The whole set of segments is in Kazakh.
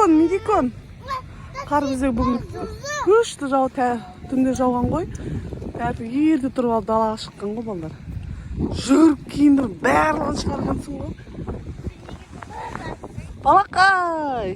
Медикон. Қар бізде бүгін күшті түнде жауған ғой. Бәрі ерте тұрып алып далаға шыққан ғой балдар. Жүріп киіндіріп барлығын шығарғансың ғой. Балақай.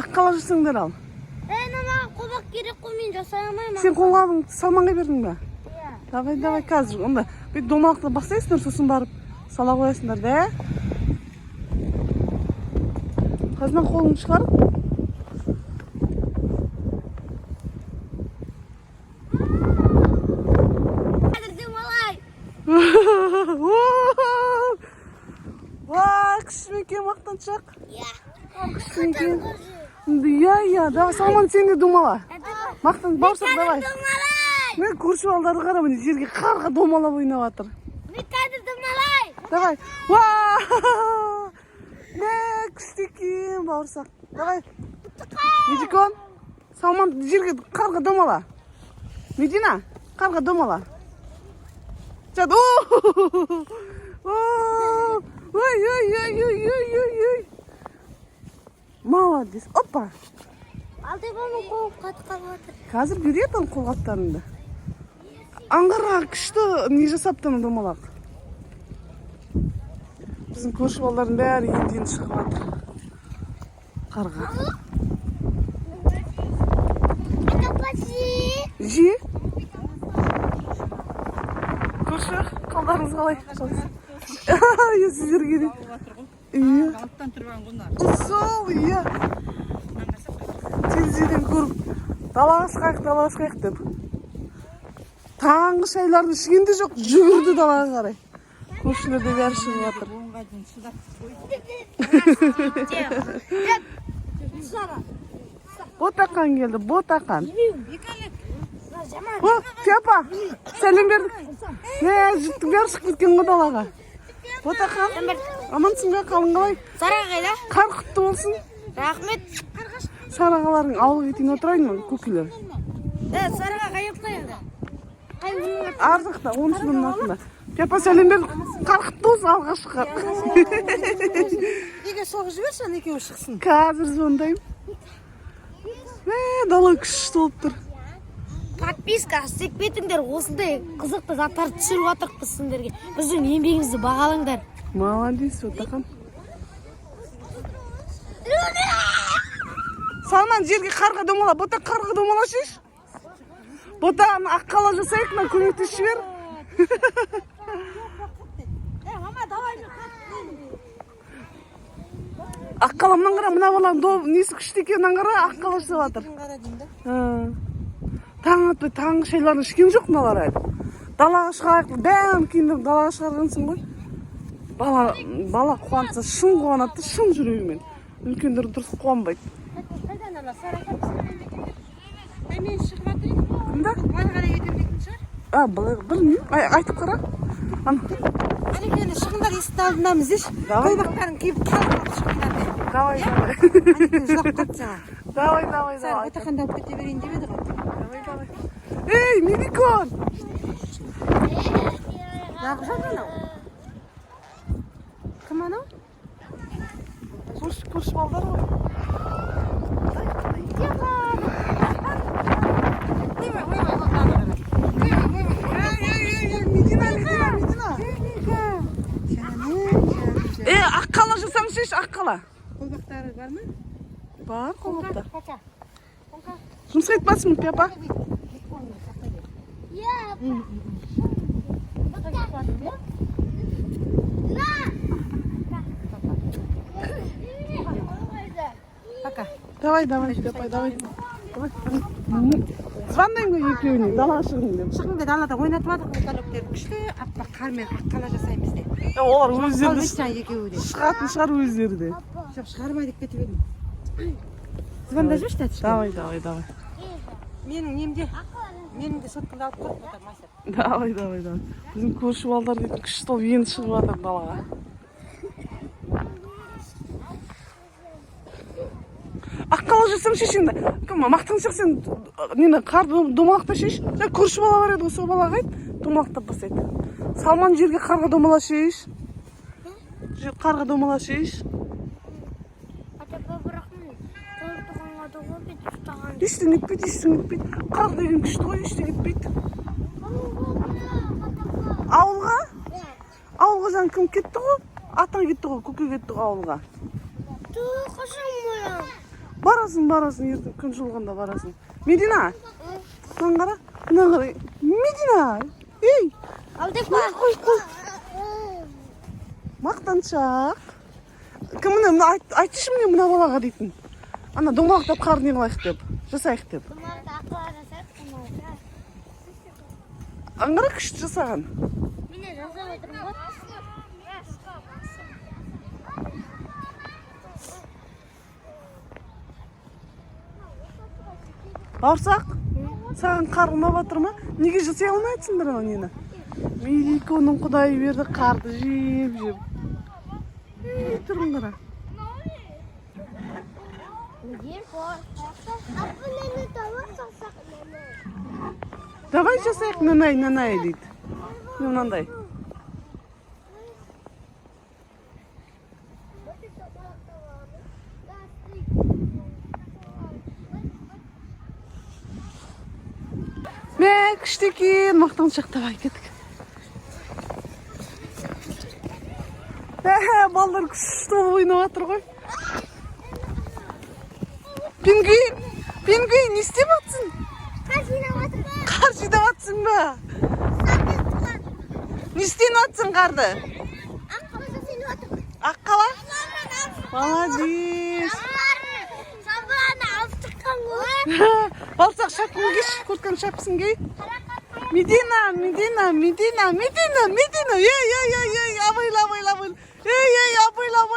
Аққала жүрсіңдер ал. Маған қолбақ керек қой, мен жасай алмаймын. Сен қолғабың салманға бердің бе? Иә. Давай, қазір. Онда бүйтіп домалақты бастайсыңдар, сосын барып сала қоясыңдар, да? Қазынан қолың шығар. Кішімекен мақтаншақ. Кішімекен. Иә, давай, Салман сен де домала. Мақтан, бауырсақ, давай. Мен көрші балдарды қара, міне жерге қарға домалап ойнап жатыр. Мен қазір домалай. Давай. Күштекен бауырсақ. Давай. Медикон. Салман жерге қарға домала. Медина, қарға домала. Жад. Ой. Молодец. Опа. Алдай болмай қолым қатып қалып жатыр. Қазір беретін қолғаптарыңды. Аңғарға күшті не жасаптың домалақ. Біздің көрші балдардың бәрі енді шығып жатыр. Қарға. Жи. Көрші, қалдарыңыз қалай? Сіздерге де. Алттан тұрған ғынар. Сол, иә. Телевизордан көріп, далаға шығайық деп. Таңғы шайларды ішкенде жоқ, жүгірді далаға қарай. Көршілерде бәрі шығып жатыр. Ботақан келді, ботақан. Пепа, сәлем бердік. Жұрттың бәрі шығып кеткен ғой далаға. Ботақан, амансың ба, қалың қалай? Сараға қайда? Қар құтты болсын. Рахмет. Сарағалардың ауылға кетейін отырайын ма, көкелер? Сараға қайып қайда? Ардықта, 10 жылдың артында. Пепа, сәлем бердік. Қар құтты болсын, алға шыққар. Неге соғы жіберсен екеуі шықсын? Қазір звондайым. Дала күшті болып тұр. Подписка істеп кетіңдер, осындай қызықты заттарды түсіріп отырмыз сіздерге. Біздің еңбегімізді бағалаңдар. Молодец, Ботақан. Салман жерге қарға домала, Ботақ қарға домала шеш. Ботағын аққала жасайық, мына көмектесіп жібер. Аққаламнан қара, мына баланың несі күшті екенін қара, аққала жасап жатыр. Таң атпай, таңғы шайларын ішкен жоқ мыналар әлі. Далаға шығайық, бәрін киіндіріп далаға шығарғансың ғой. Бала қуанса, шын қуанатты, шын жүрегімен. Үлкендер дұрыс қуанбайды. Қайдан ала, Сараға мен шығып атырайын. Кімді? Мана қарай кетемдейтін шығар. Білмеймін, айтып қара. Әнекені шығындар есікті алдындамыз еш. Қойбақтарын кейіп қалып шығындар де. Давай. Әнекені жоқ қатсаға. Давай. Сары Ботақанда алып кете берейін деп еді ғой. Давай. Ей, Медикон! Нағы жан анау? Кім анау? Көрші балдар ғой. Медина. Аққала жасаңыз шеш, аққала. Қолбақтары бар ма? Бар, қолбақта. Жұмысқа кетпасын, Пепа. Пока. Давай, Пепа, давай. Звондаймын ғой екеуіне, далаға шығың деп. Шығыңды далада ойнатып адық мұталөктер күшті, аппақ қармен аққала жасаймыз де. Олар өздері шығатын шығар өздері де. Жоқ, шығармайды кетіп едім. Звондап жүрші тәтішті. Давай. Менің немде? Менің де соткымды алып көріп отыр Масер. Давай. Bizim көрші балдар дейтін күшті болып енді шығып жатыр далаға. Аққала жүрсем шешеңді. Мақтаншақ сен нені қарды домалақта шеш. Көрші бала бар еді, сол балаға айт, домалақтап басайды. Салман жерге қарға домала шеш. Қарға домала шеш. Ештен етпейді. Қар деген күшті ғой, ештен етпейді. Ауылға жаң кім кетті ғой? Атаң кетті ғой, көке кетті ғой ауылға. Барасың, ертең күн жылғанда барасың. Медина! Мынан қара. Медина! Ей! Қой. Мақтаншақ. Кім мына айтшы міне мына балаға дейтін. Ана домалақтап қар не қылайық деп, жасайық деп. Аңғара күшті жасаған. Мен жасап отырмын ғой. Бауырсақ, саған қар ұнап жатыр ма? Неге жасай алмайсыңдар ана нені? Меликоның құдайы берді қарды жеп. Тұрғын қара. Давай жасайық, нанай дейді. Мынандай. Күшті екен, мақтаншақ давай кеттік. Балдар күшті ойнап жатыр ғой. Пингвин, не істеп жатсың? Қар жинап жатсың ба? Не істеп жатсың қарды? Аққала? Молодец. Балсақ шапкын кеш, көрткен шапсын кей. Медина. Ей, абайла. Ей, абайла.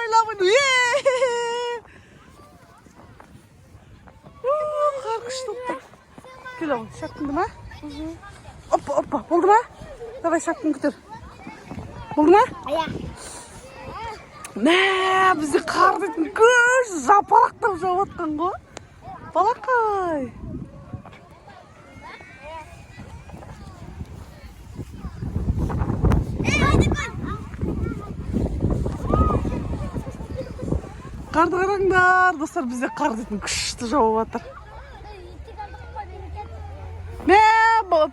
Қар күшті ұқты. Кел оғын, шапкынды ма? Опа, болды ма? Давай шапкын күтір. Болды ма? Бізде қар дейтін көш жапалақтап жауып атқан ғой. Балақай. Қарды қараңдар, достар, бізде қар дейтін күшті жауып жатыр.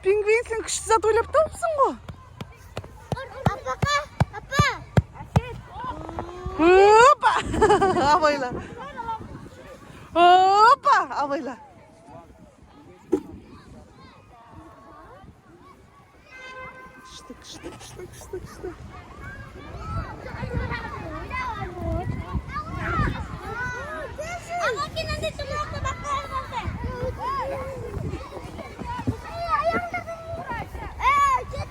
Пингвин, сен күшті зат ойлап тауыпсың ғой. Опа! Абайла. Абайла. Күшті.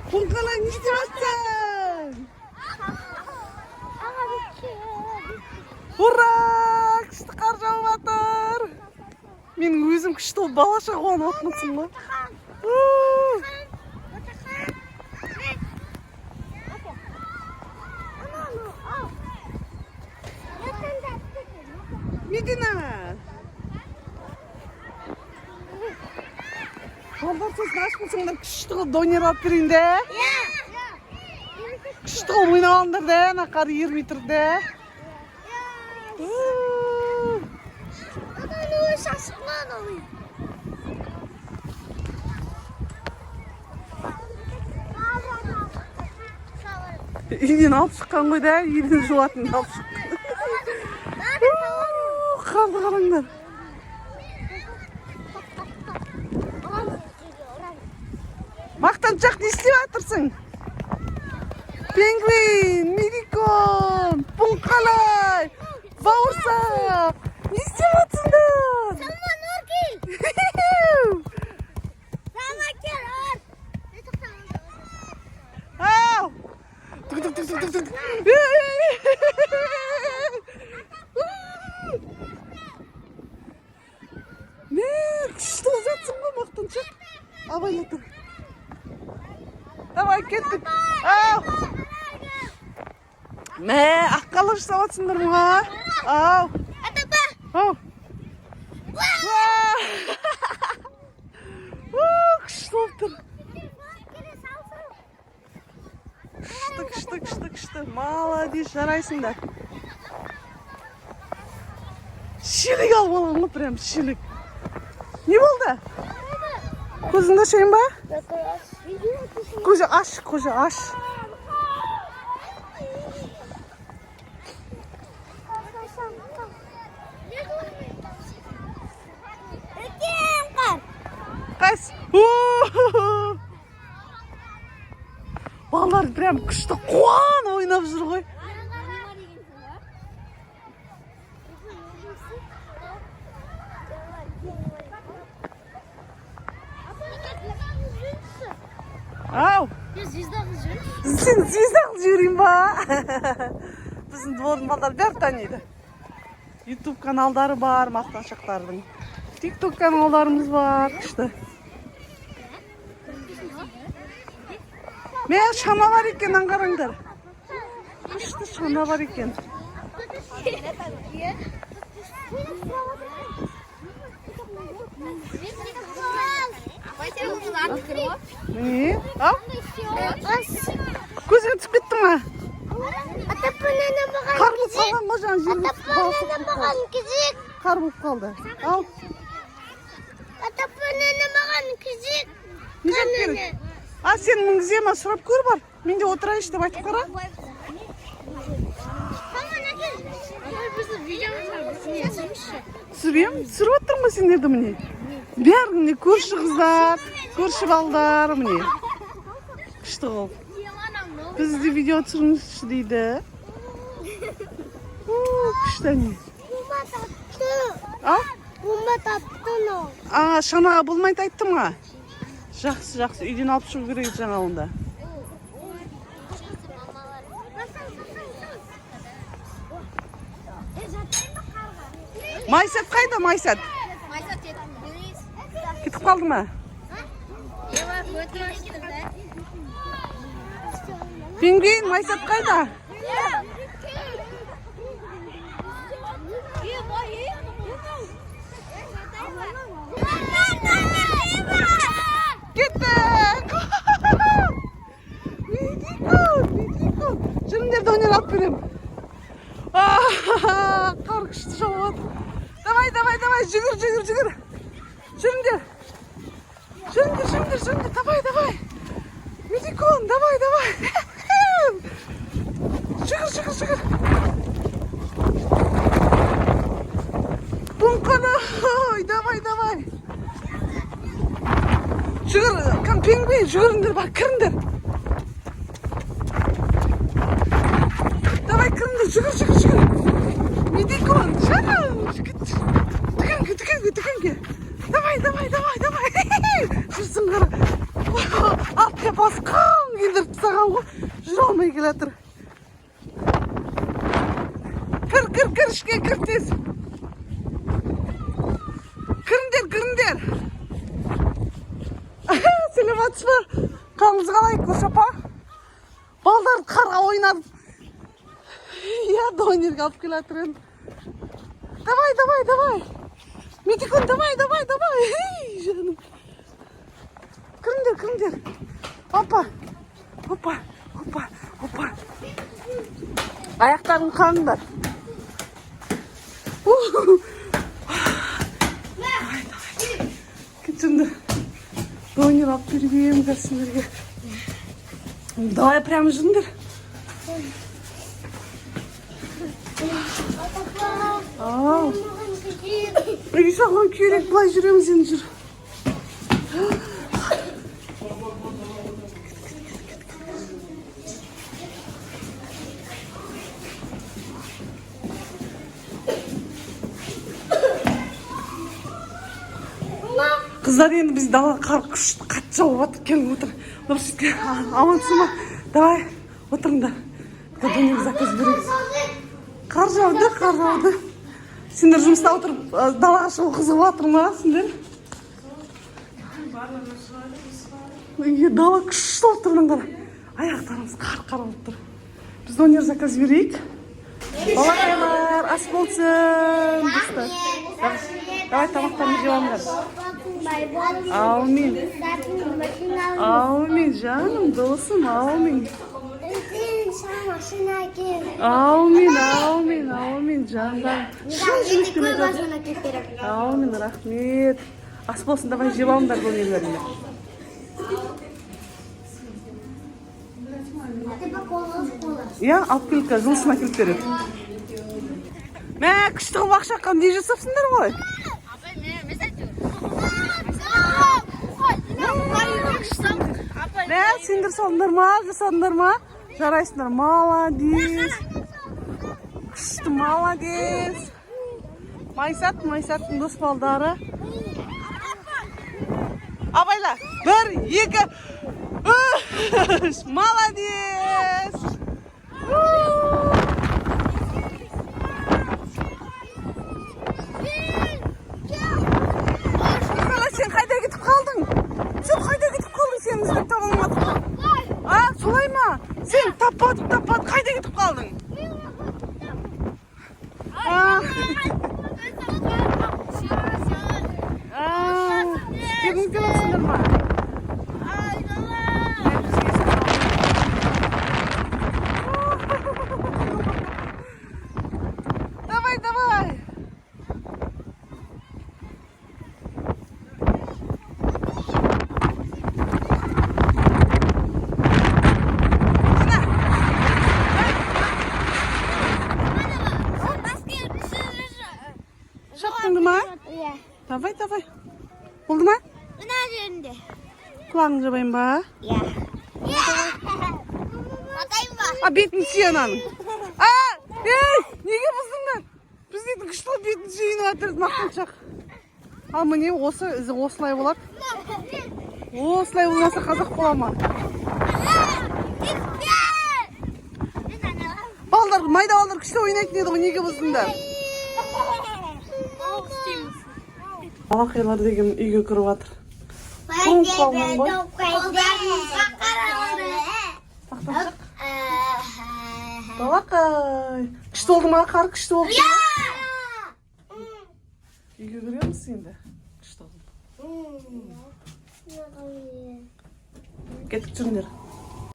Қонқалаң, не істеп жатсың? Ура! Күшті қар жауып жатыр. Менің өзім күшті болып балаша қуанып отмысың ғой. Медина! Балдар сіз нашпысыңдар күшті қылып дойнерап берейін де? Күшті қылып ойнап алыңдар де, ана қар ермей тұр де. Үйден алып шыққан ғой да, үйден жуатын алып шыққан. Қарды қараңдар. Мақтаншақ, не істеп жатырсың? Пингвин, Меликон, Пұңқалай, бауырсақ. Не істеп жатсыңдар? Ау! Түк. Не, күшті жатсың ғой, мақтаншақ. Абайлаты. кеттік. Ау. Мә, аққалы жасап атсыңдар мұға. Ау. Ау. Күшті болып тұр. Күшті. Молодец, жарайсыңдар. Шилік ал балам, прям шилік. Не болды? Көзіңді ашайын ба? Көзі аш. Қайс? Балалар прям күшті қуан ойнап жүр ғой. Ау! Сен звезда қылып жіберейін ба? Біздің двордың балдары бәрі таниды. YouTube каналдары бар, мақтаншақтардың. TikTok каналдарымыз бар, күшті. Мен шана бар екен, аңғарыңдар. Күшті шана бар екен. Көзге түсіп кетті ма? Қар болып қалған ғой жаңа жерге қар болып қалды. Ал. Не жеп керек? А сен мінгізе ма сұрап көр бар. Мен де отырайыншы деп айтып қара. Түсірем? Түсіріп отырмын сендерді міне. Бәріне көрші қыздар, көрші балдар міне. Күшті қол. Бізді видео түсіріңізші дейді. Күшті не? Шанаға болмайды айтты ма? Жақсы, үйден алып шығу керек жаңа онда. Майсат қайда, Майсат? Кетіп қалды ма? Пингвин, Майсат қайда? Кеттік! Медико! Жүріңдерді өнер алып берем. Қар күшті жауып. Давай, жүгір. Жүріңдер. Давай. Медикон, давай. Жүгір. Бунқаны, давай. Жүгір, пингвин, жүгіріңдер, бақ, кіріңдер. Давай, кіріңдер, жүгір. Медикон, дүкенге. Давай. Жүрсің қара. Алтқа басқан келдіріп тастаған ғой. Жүр алмай келатыр. Кір, ішке кір тез. Кіріңдер. Сәлематсыз ба? Қалыңыз қалай, көрші апа? Балдар қарға ойнадып. Ойнерге алып келатыр. Давай. Медикон, давай. Жаным. Кіріңдер. Опа. Аяқтарын қаңдар. Кетіңді. Ойнер алып берейін кәсімдерге. Давай прямо жүріңдер. Үй саған керек, бұлай жүреміз енді жүр. Қыздар енді біз дала қар күшті қатты жауып атып келіп отыр. Нұршетке амансыз ма? Давай, отырыңдар. Дөнер заказ береміз. Қар жауды. Сендер жұмыста отырып далаға шығу қызығып жатыр ма сендер? Дала күшті болып тұрыңдар. Аяқтарымыз қаралып тұр. Біз донер заказ берейік. Балақайлар, ас болсын. Давай тамақтарыңды жеп алыңдар. Аумин. Аумин, жаным, досым, аумин. Аумин, жандар. Шын жүректен айтады. Аумин, рахмет. Ас болсын, давай жеп алыңдар донерлеріңді. Я, алып келіп кәз, жылысына келіп береді. Мә, күшті қылып ақшаққан не жасапсыңдар ғой? Мә, сендер салындар ма, жасадыңдар ма? Жарайсыңдар, молодец. Күшті, молодец. Майсаттың дос балдары. Абайла, 1, 2, 3, молодец. Сен қайда кетіп қалдың? Сен іздеп таба алмадың. Солай ма? Сен таппадың, қайда кетіп қалдың? Келдің келесіңдер ма? Давай. Шаптыңды ма? Иә. Давай. Болды ма? Мына жерінде. Құлағын жабайын ба? Иә. Атайын ба? Бетін сүй ананың. Неге бұздыңдар? Біз дейтін күшті бетін сүйін атырыз мақтаншақ. Ал міне осылай болады. Осылай болмаса қазақ бола ма? Балдар, майда балдар күшті ойнайтын еді ғой, неге бұздыңдар? Балақайлар деген үйге кіріп жатыр. Қуып қалмын ғой. Балақай. Күшті oldu ма? Қар күшті oldu ма? Үйге кіре мұсың енді? Күшті oldu. Кеттік жүріңдер.